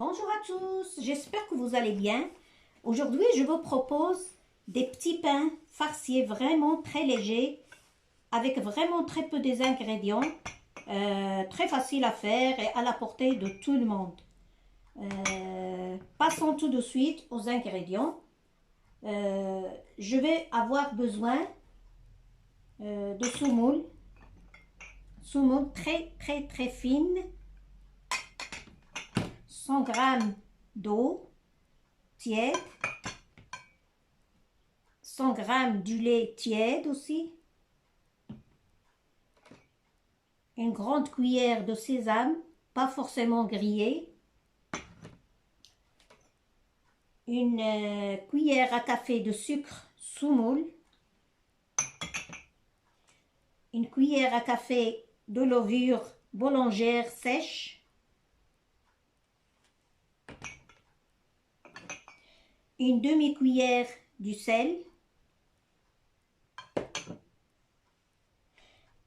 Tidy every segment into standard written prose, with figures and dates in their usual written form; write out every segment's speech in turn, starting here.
Bonjour à tous, j'espère que vous allez bien. Aujourd'hui, je vous propose des petits pains farcis vraiment très légers, avec vraiment très peu des ingrédients, très facile à faire et à la portée de tout le monde. Passons tout de suite aux ingrédients. Je vais avoir besoin de semoule très fine, 100 g d'eau tiède, 100 g du lait tiède aussi, une grande cuillère de sésame, pas forcément grillé, une cuillère à café de sucre semoule, une cuillère à café de levure boulangère sèche, une demi-cuillère du sel,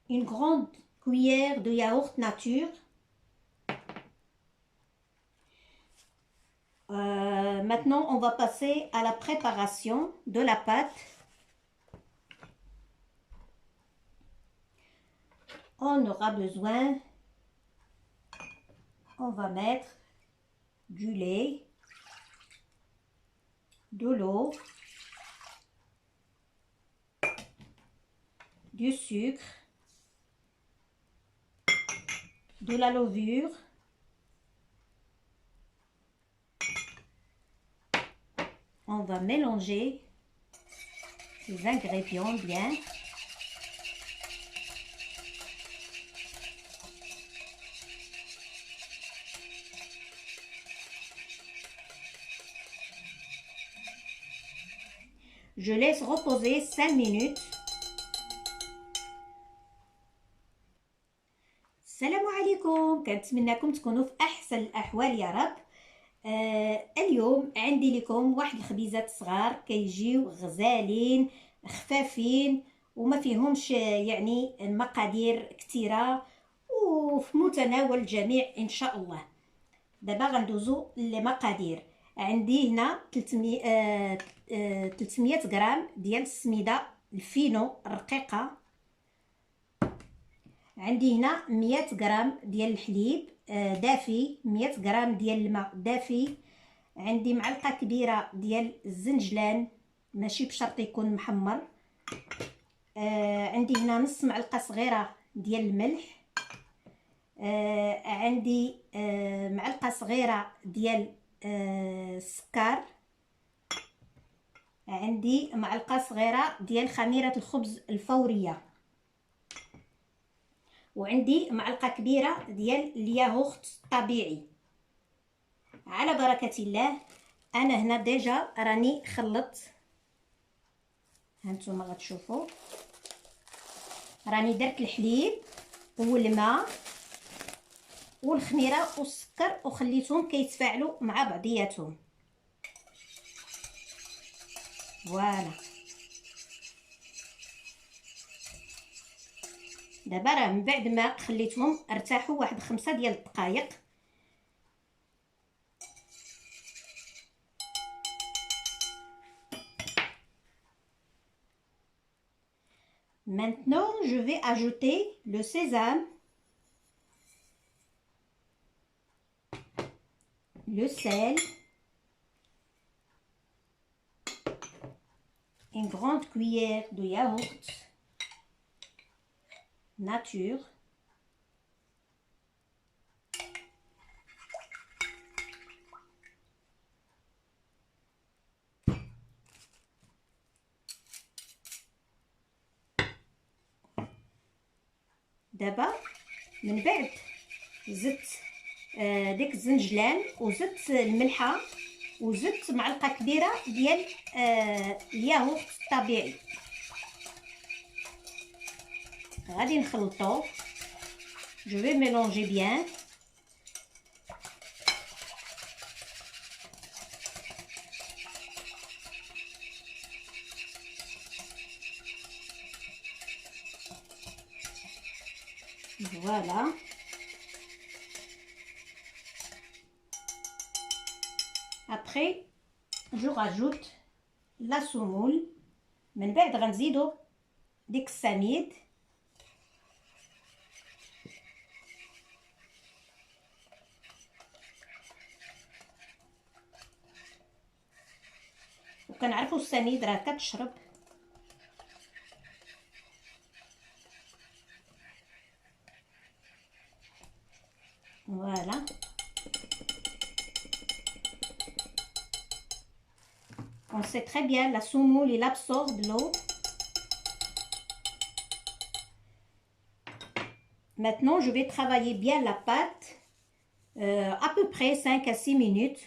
une grande cuillère de yaourt nature. Maintenant, on va passer à la préparation de la pâte. On aura besoin, on va mettre du lait, de l'eau, du sucre, de la levure, on va mélanger les ingrédients bien. Je laisse reposer 5 minutes. السلام عليكم، كنتمنىكم تكونوا في احسن الاحوال يا رب. اليوم عندي لكم واحد الخبيزات صغار كيجيو غزالين خفافين وما فيهمش يعني مقادير كثيره وفي متناول الجميع ان شاء الله. دابا غندوزو للمقادير. عندي هنا 300 غرام ديال السميده الفينو الرقيقه. عندي هنا 100 غرام ديال الحليب دافي، 100 غرام ديال الماء دافي. عندي معلقه كبيره ديال الزنجلان، ماشي بشرط يكون محمر. عندي هنا نص معلقه صغيره ديال الملح. عندي معلقه صغيره ديال السكر. عندي معلقه صغيره ديال خميره الخبز الفوريه، وعندي معلقه كبيره ديال الياغورت الطبيعي. على بركه الله. انا هنا ديجا راني خلطت، هانتوما غتشوفوا راني درت الحليب والماء والخميره والسكر وخليتهم كيتفاعلوا مع بعضياتهم. فوالا. دابا راه من بعد ما خليتهم ارتاحوا واحد 5 ديال الدقائق، maintenant je vais ajouter le sésame, le sel, une grande cuillère de yaourt nature, دابا من بعد زدت ديك الزنجلان وزدت الملحه وزدت معلقه كبيره ديال الياغورت الطبيعي. غادي نخلطو. je vais mélanger bien. Voilà. Après, je rajoute la semoule. من بعد غنزيدو ديك السميد. وكنعرفوا السميد راه كتشرب. فوالا. On sait très bien, la semoule, il absorbe l'eau. Maintenant, je vais travailler bien la pâte à peu près 5 à 6 minutes.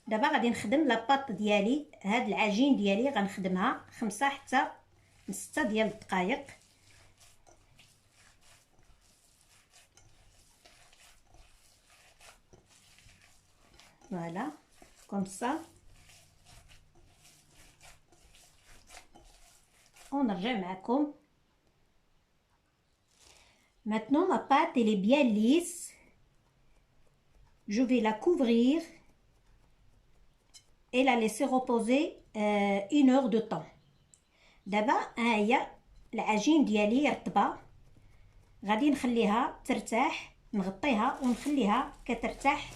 دابا غادي نخدم لاباط ديالي. هاد العجين ديالي غنخدمها 5 حتى 6 ديال الدقائق. فوالا كوم سا. ونرجع معكم. Maintenant ma pâte elle est bien lisse. Je vais la couvrir et la laisser reposer 1 heure de temps. دابا ها هي العجين ديالي رطبه. غادي نخليها ترتاح، نغطيها ونخليها كترتاح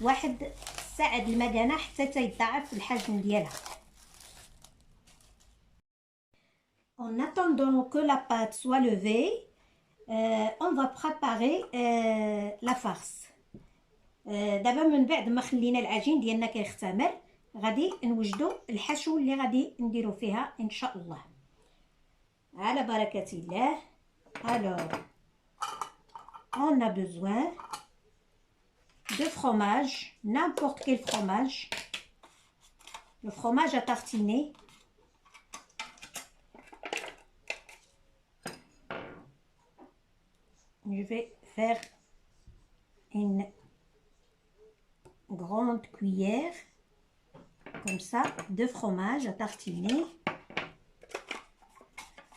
1 ساعة د المكانه حتى تيضاعف الحجم ديالها. En attendant que la pâte soit levée, on va préparer la farce. دابا من بعد ما خلينا العجين ديالنا كيختمر غادي نوجدوا الحشو اللي غادي نديرو فيها ان شاء الله على بركة الله. Alors on a besoin de fromage, n'importe quel fromage, le fromage à tartiner. Je vais faire une grande cuillère comme ça de fromage à tartiner.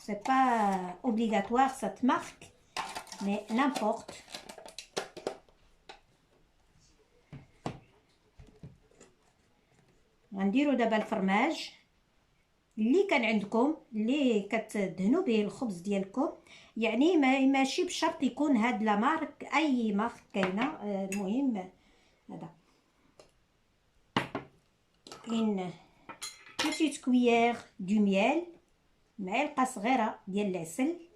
C'est pas obligatoire cette marque, mais n'importe. غنديرو دابا الفرماج اللي كان عندكم اللي كتدهنوا به الخبز ديالكم. يعني ماشي بشرط يكون هاد لا مارك، اي مارك كاينه. المهم هذا une petite cuillère du miel، معلقه صغيره ديال العسل.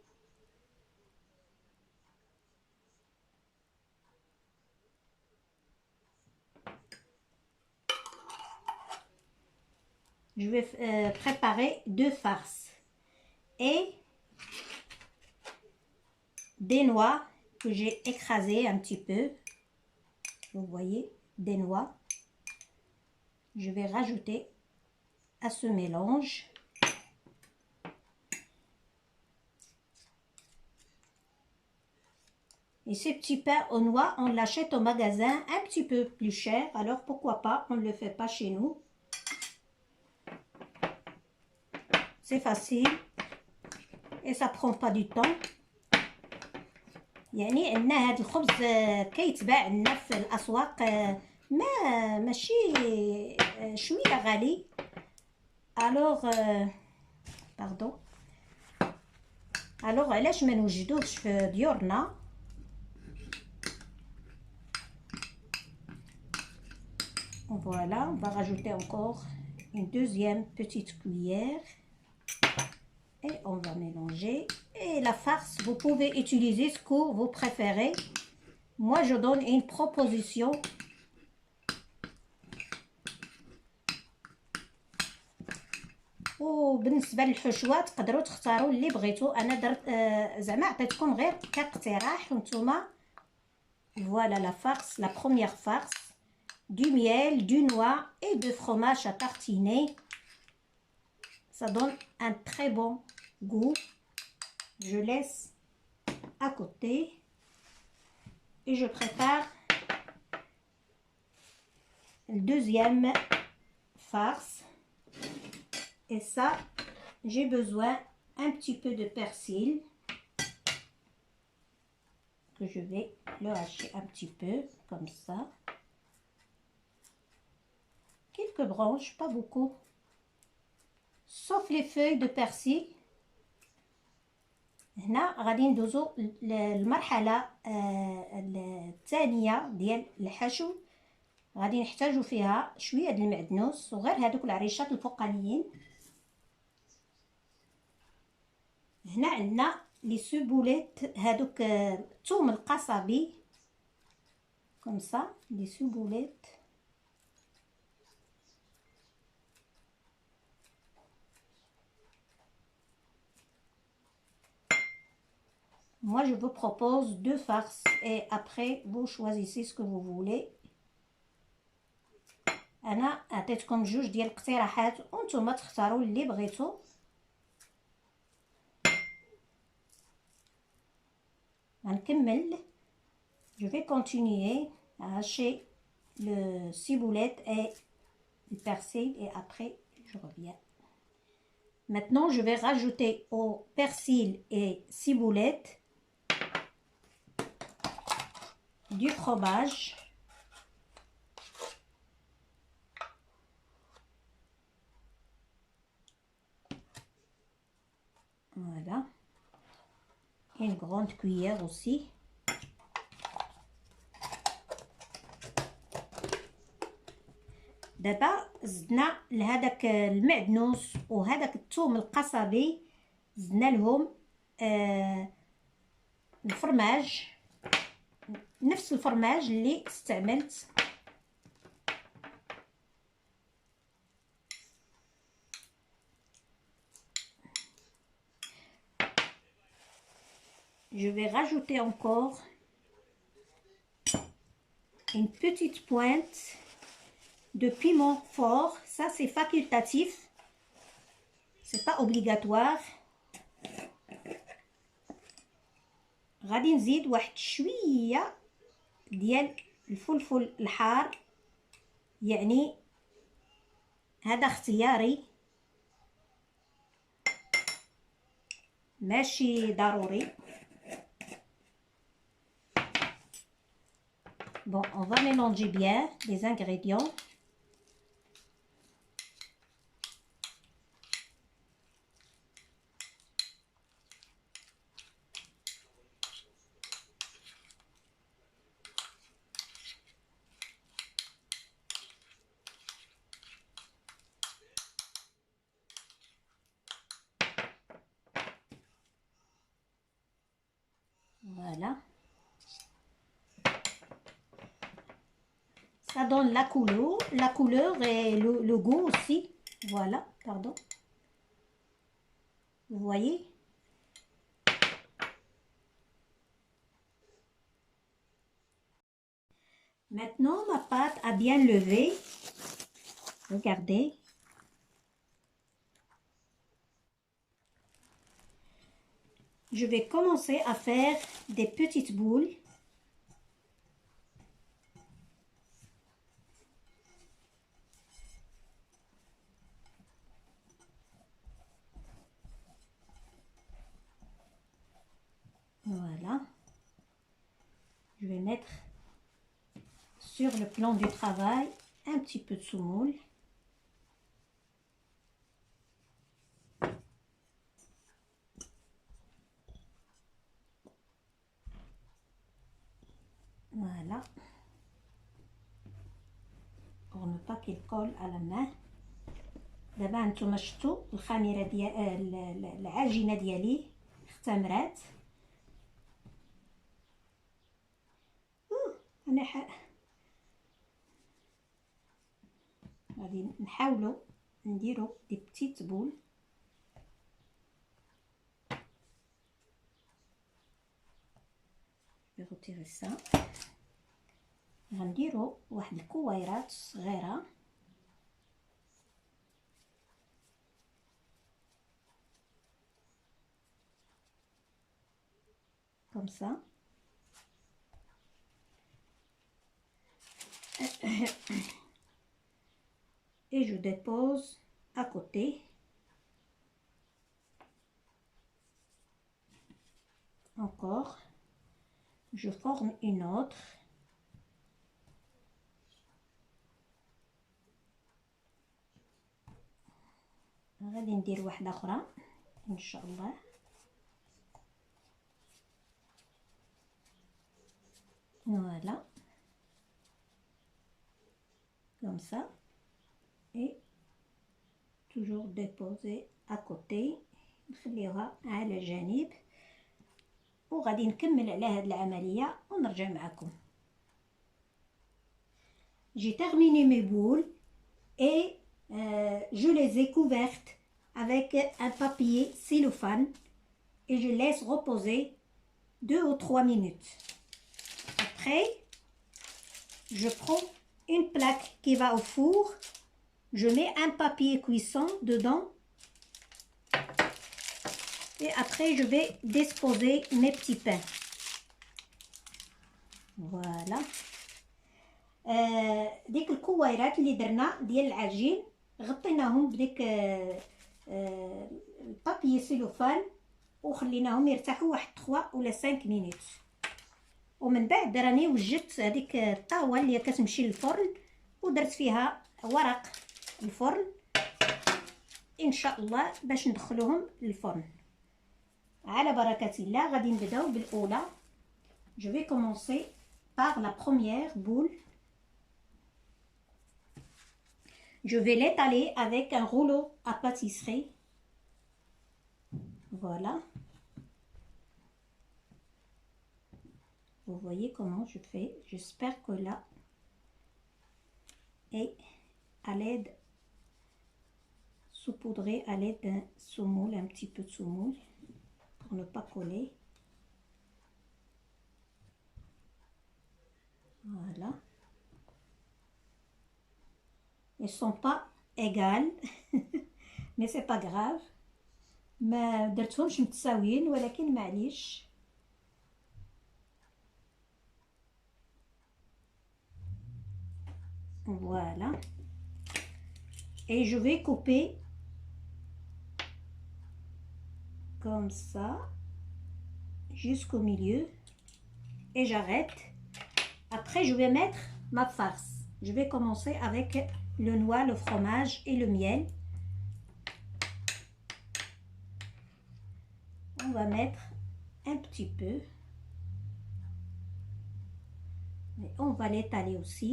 Je vais préparer 2 farces et des noix que j'ai écrasées un petit peu. Vous voyez, des noix. Je vais rajouter à ce mélange. Et ce petit pain aux noix, on l'achète au magasin un petit peu plus cher. Alors pourquoi pas, on ne le fait pas chez nous. C'est facile et ça prend pas du temps. يعني عندنا هذا الخبز كيتباع عندنا في الاسواق، ماشي شويه غالي. الوغ باردون، الوغ علاش ما نوجدوهش في ديورنا. Voilà, on va rajouter encore une deuxième petite cuillère et on va mélanger. Et la farce, vous pouvez utiliser ce que vous préférez. Moi, je donne une proposition. وبالنسبه للحشوه تقدروا تختاروا اللي بغيتوا. انا درت زعما عطيتكم غير كاقتراح وانتم. Voilà la farce, la première farce. Du miel, du noix et de fromage à tartiner. Ça donne un très bon goût. Je laisse à côté et je prépare le deuxième farce. Et ça, j'ai besoin un petit peu de persil que je vais le hacher un petit peu comme ça. quelques branches, pas beaucoup, sauf les feuilles de persil. هنا غادي ندوزو للمرحله الثانيه ديال الحشو. غادي نحتاجو فيها شويه د المعدنوس وغير هذوك العريشات الفوقانيين. هنا عندنا لي سوبوليت هذوك الثوم القصبي كوم سا لي سوبوليت. Moi, je vous propose deux farces et après, vous choisissez ce que vous voulez. أنا عطيتكم جوج ديال الاقتراحات وانتم تختاروا اللي بغيتو. غنكمل. Je vais continuer à hacher le ciboulette et le persil et après, je reviens. Maintenant, je vais rajouter au persil et ciboulette du fromage. Voilà. Une grande cuillère aussi. دابا زدنا لهداك المعدنوس وهداك الثوم القصبي، زدنا لهم الفرماج، نفس الفرماج اللي استعملت. Je vais rajouter encore une petite pointe de piment fort. Ça c'est facultatif, c'est pas obligatoire. غادي نزيد واحد شويه ديال الفلفل الحار، يعني هذا اختياري ماشي ضروري. Bon, on va mélanger bien les ingrédients. Voilà. Ça donne la couleur et le goût aussi. Voilà, pardon. Vous voyez? Maintenant, ma pâte a bien levé. Regardez. Je vais commencer à faire des petites boules. Voilà. Je vais mettre sur le plan du travail un petit peu de semoule. Voilà. Pour ne pas qu'il colle à la main. دابا نتوما شفتوا الخميره ديال العجينه ديالي اختمرات. انا غادي نحاولوا نديروا دي بتيت بول. ريتيري سا. غنديروا واحد الكويرات صغيره comme ça. Et je dépose à côté. Encore. Je forme une autre. غادي ندير واحده اخرى ان شاء الله. Voilà, comme ça, et toujours déposer à côté. نخليوها على جانب وغادي نكمل على هاد العملية ونرجع معكم. J'ai terminé mes boules et je les ai couvertes avec un papier cellophane et je laisse reposer 2 ou 3 minutes. Après, je prends une plaque qui va au four, je mets un papier cuisson dedans et après je vais disposer mes petits pains. Voilà. ديك الكويرات اللي درنا ديال العجين غطيناهم بديك البابي سيلوفان وخليناهم يرتاحوا واحد 3 ولا 5 مينوت. ومن بعد راني وجدت هذيك الطاوه اللي كتمشي للفرن ودرت فيها ورق الفرن ان شاء الله باش ندخلوهم للفرن. على بركه الله غادي نبداو بالاولى. Je vais commencer par la première boule. Je vais l'étaler avec un rouleau à pâtisserie. Voilà. Vous voyez comment je fais. J'espère que là, et à l'aide, saupoudrer à l'aide d'un semoule, un petit peu de semoule, pour ne pas coller. Voilà. Ils ne sont pas égales, mais c'est pas grave. ما درتهمش متساويين ولكن معليش. Voilà. Et je vais couper comme ça jusqu'au milieu et j'arrête. Après je vais mettre ma farce. Je vais commencer avec le noix, le fromage et le miel. On va mettre un petit peu. Et on va l'étaler aussi.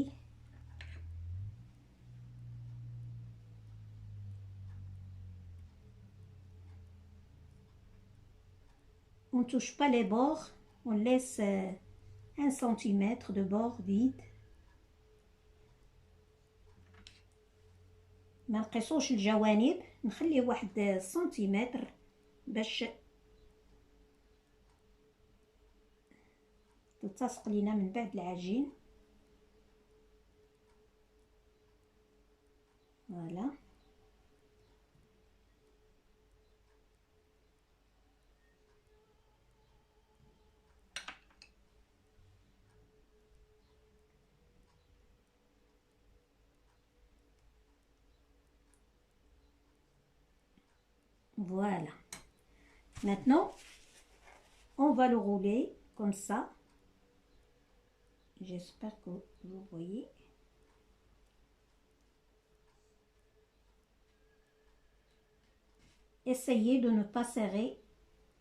On ne touche pas les bords. On laisse 1 centimètre de bord vide. ما نقصوش الجوانب، نخليه 1 سنتيمتر باش تلتصق لينا من بعد العجين. فوالا. Voilà. Maintenant, on va le rouler comme ça. J'espère que vous voyez. Essayez de ne pas serrer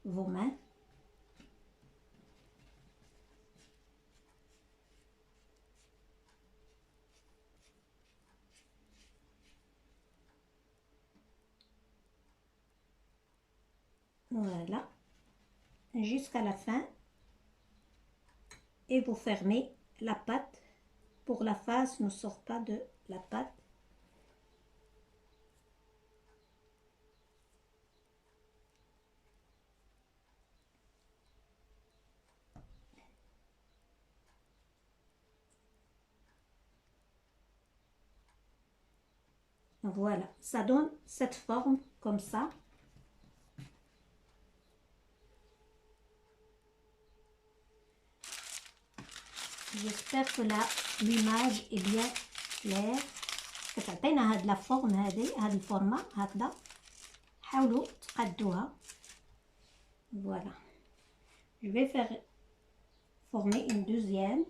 vos mains. Voilà, jusqu'à la fin et vous fermez la pâte pour la face ne sort pas de la pâte. Voilà, ça donne cette forme comme ça. J'espère que l'image est bien claire. كتعطينا هاد لا فورم هاد الفورمه هكذا. حاولوا تقدوها. Voilà. Je vais faire former une deuxième.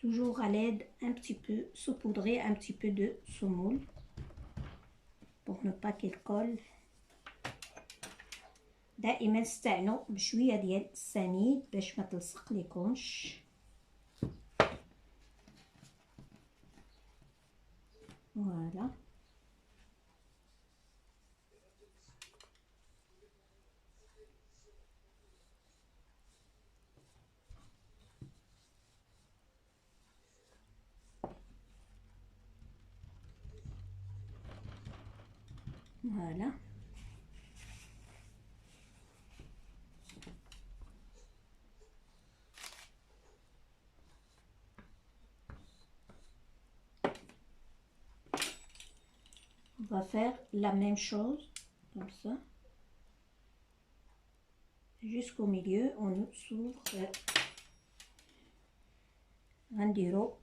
toujours à l'aide un petit peu, saupoudrer un petit peu de semoule pour ne pas qu'il colle. دائما استعنوا بشويه ديال السميد باش ما تلصق ليكمش. فوالا فوالا on va faire la même chose comme ça jusqu'au milieu. On s'ouvre, غنديرو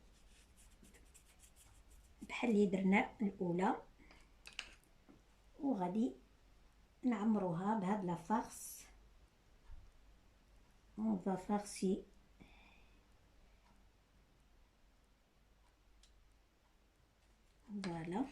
بحال اللي درنا الاولى وغادي نعمروها بهاد لا فارس. on va farcir voilà.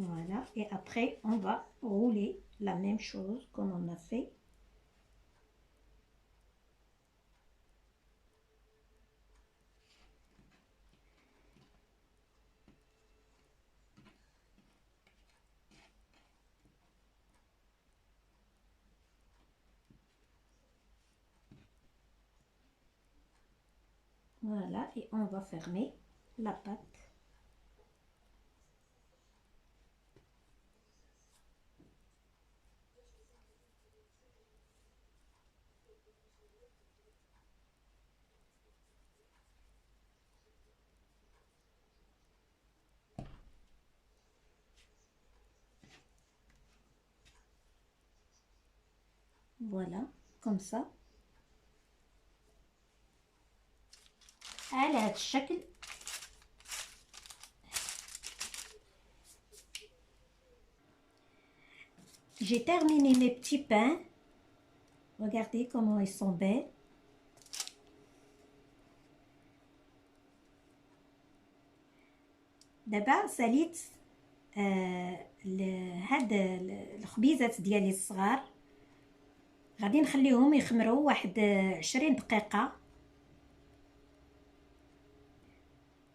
Voilà, et après on va rouler la même chose comme on a fait. Voilà, et on va fermer la pâte. Voilà, comme ça. على هذا الشكل. J'ai terminé mes petits pains. Regardez comment ils sont belles. دابا ساليت هاد الخبيزات ديالي الصغار غادي نخليهم يخمروا واحد 20 دقيقة.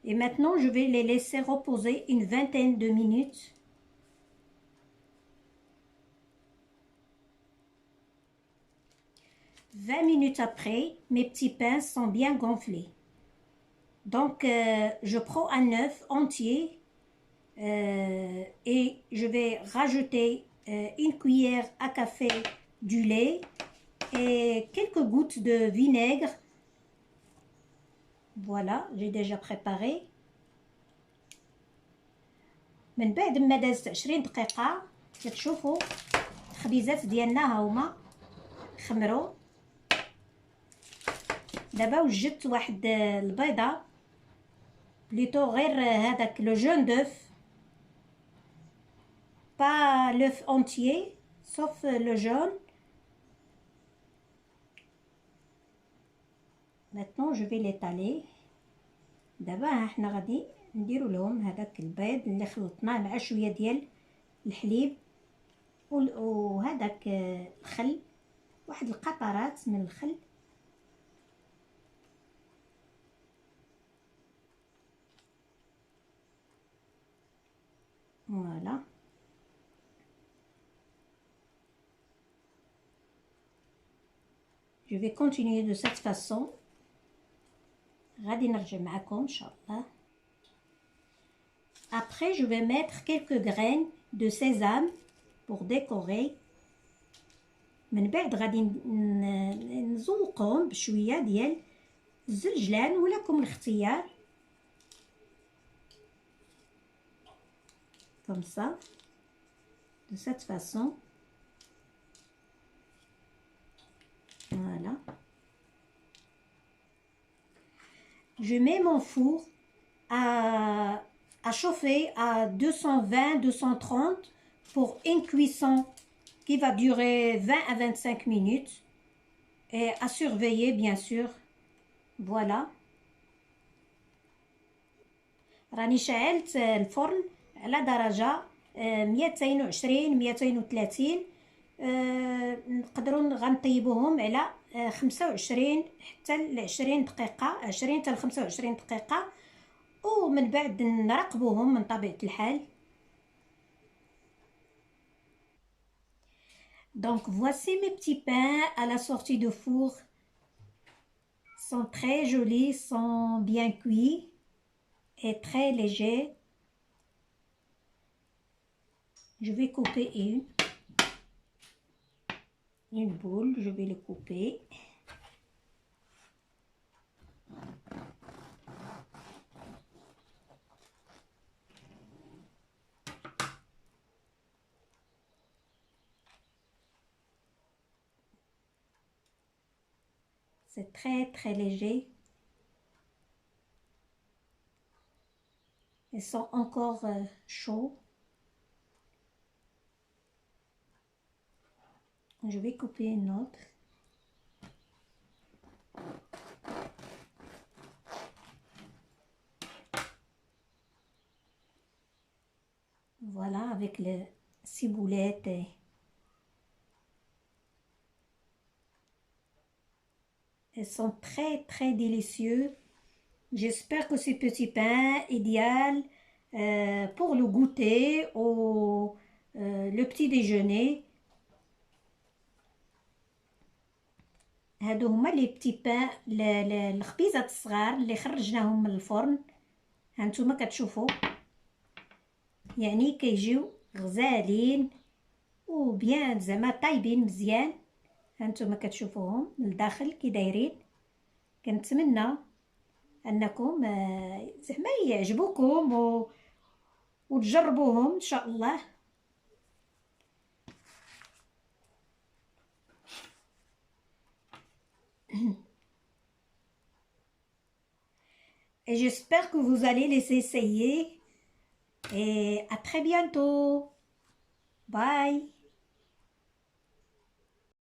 Et maintenant je vais les laisser reposer une vingtaine de minutes. « 20 minutes après, mes petits pains sont bien gonflés. Donc, je prends un œuf entier et je vais rajouter une cuillère à café du lait et quelques gouttes de vinaigre. Voilà, j'ai déjà préparé. من بعد ما دازت 20 دقيقة كتشوفوا الخبيزات ديالنا هاهما خمروا. دابا وجدت واحد البيضة بليتو غير هذاك لو جون دوف با لوف اونتيي sauf le jaune. Maintenant je vais l'étaler. دابا حنا غادي نديرو لهم هذاك البيض اللي خلطناه مع شويه ديال الحليب وهذاك الخل، واحد القطرات من الخل. Voilà. Je vais continuer de cette façon. غادي نرجع معكم ان شاء الله. Après je vais mettre quelques graines de sésame pour décorer. من بعد غادي نزوقهم بشويه ديال الزنجلان ولكم الاختيار. comme ça, de cette façon. Voilà. Je mets mon four à chauffer à 220-230 pour une cuisson qui va durer 20 à 25 minutes et à surveiller bien sûr. Voilà. راني شعلت الفرن على درجة 220-230. نقدروا غنطيبوهم على 25 حتى ل 20 دقيقة، 20 حتى ل 25 دقيقة، ومن بعد نراقبوهم من طبيعة الحال. Donc voici mes petits pains à la sortie de four. Sont très jolis, sont bien cuits et très légers. Je vais couper une boule, je vais le couper. C'est très très léger. Ils sont encore chauds. Je vais couper une autre. Voilà, avec les ciboulettes. Elles sont très très délicieux. J'espère que ces petits pains idéal pour le goûter ou le petit déjeuner. هادو هما لي بتي بان الخبيزات الصغار اللي خرجناهم من الفرن. هانتوما كتشوفوا يعني كيجيو غزالين وبيان زعما طايبين مزيان. هانتوما كتشوفوهم من الداخل كي دايرين. كنتمنى انكم زعما يعجبوكم وتجربوهم ان شاء الله. Et j'espère que vous allez les essayer. Et à très bientôt. Bye.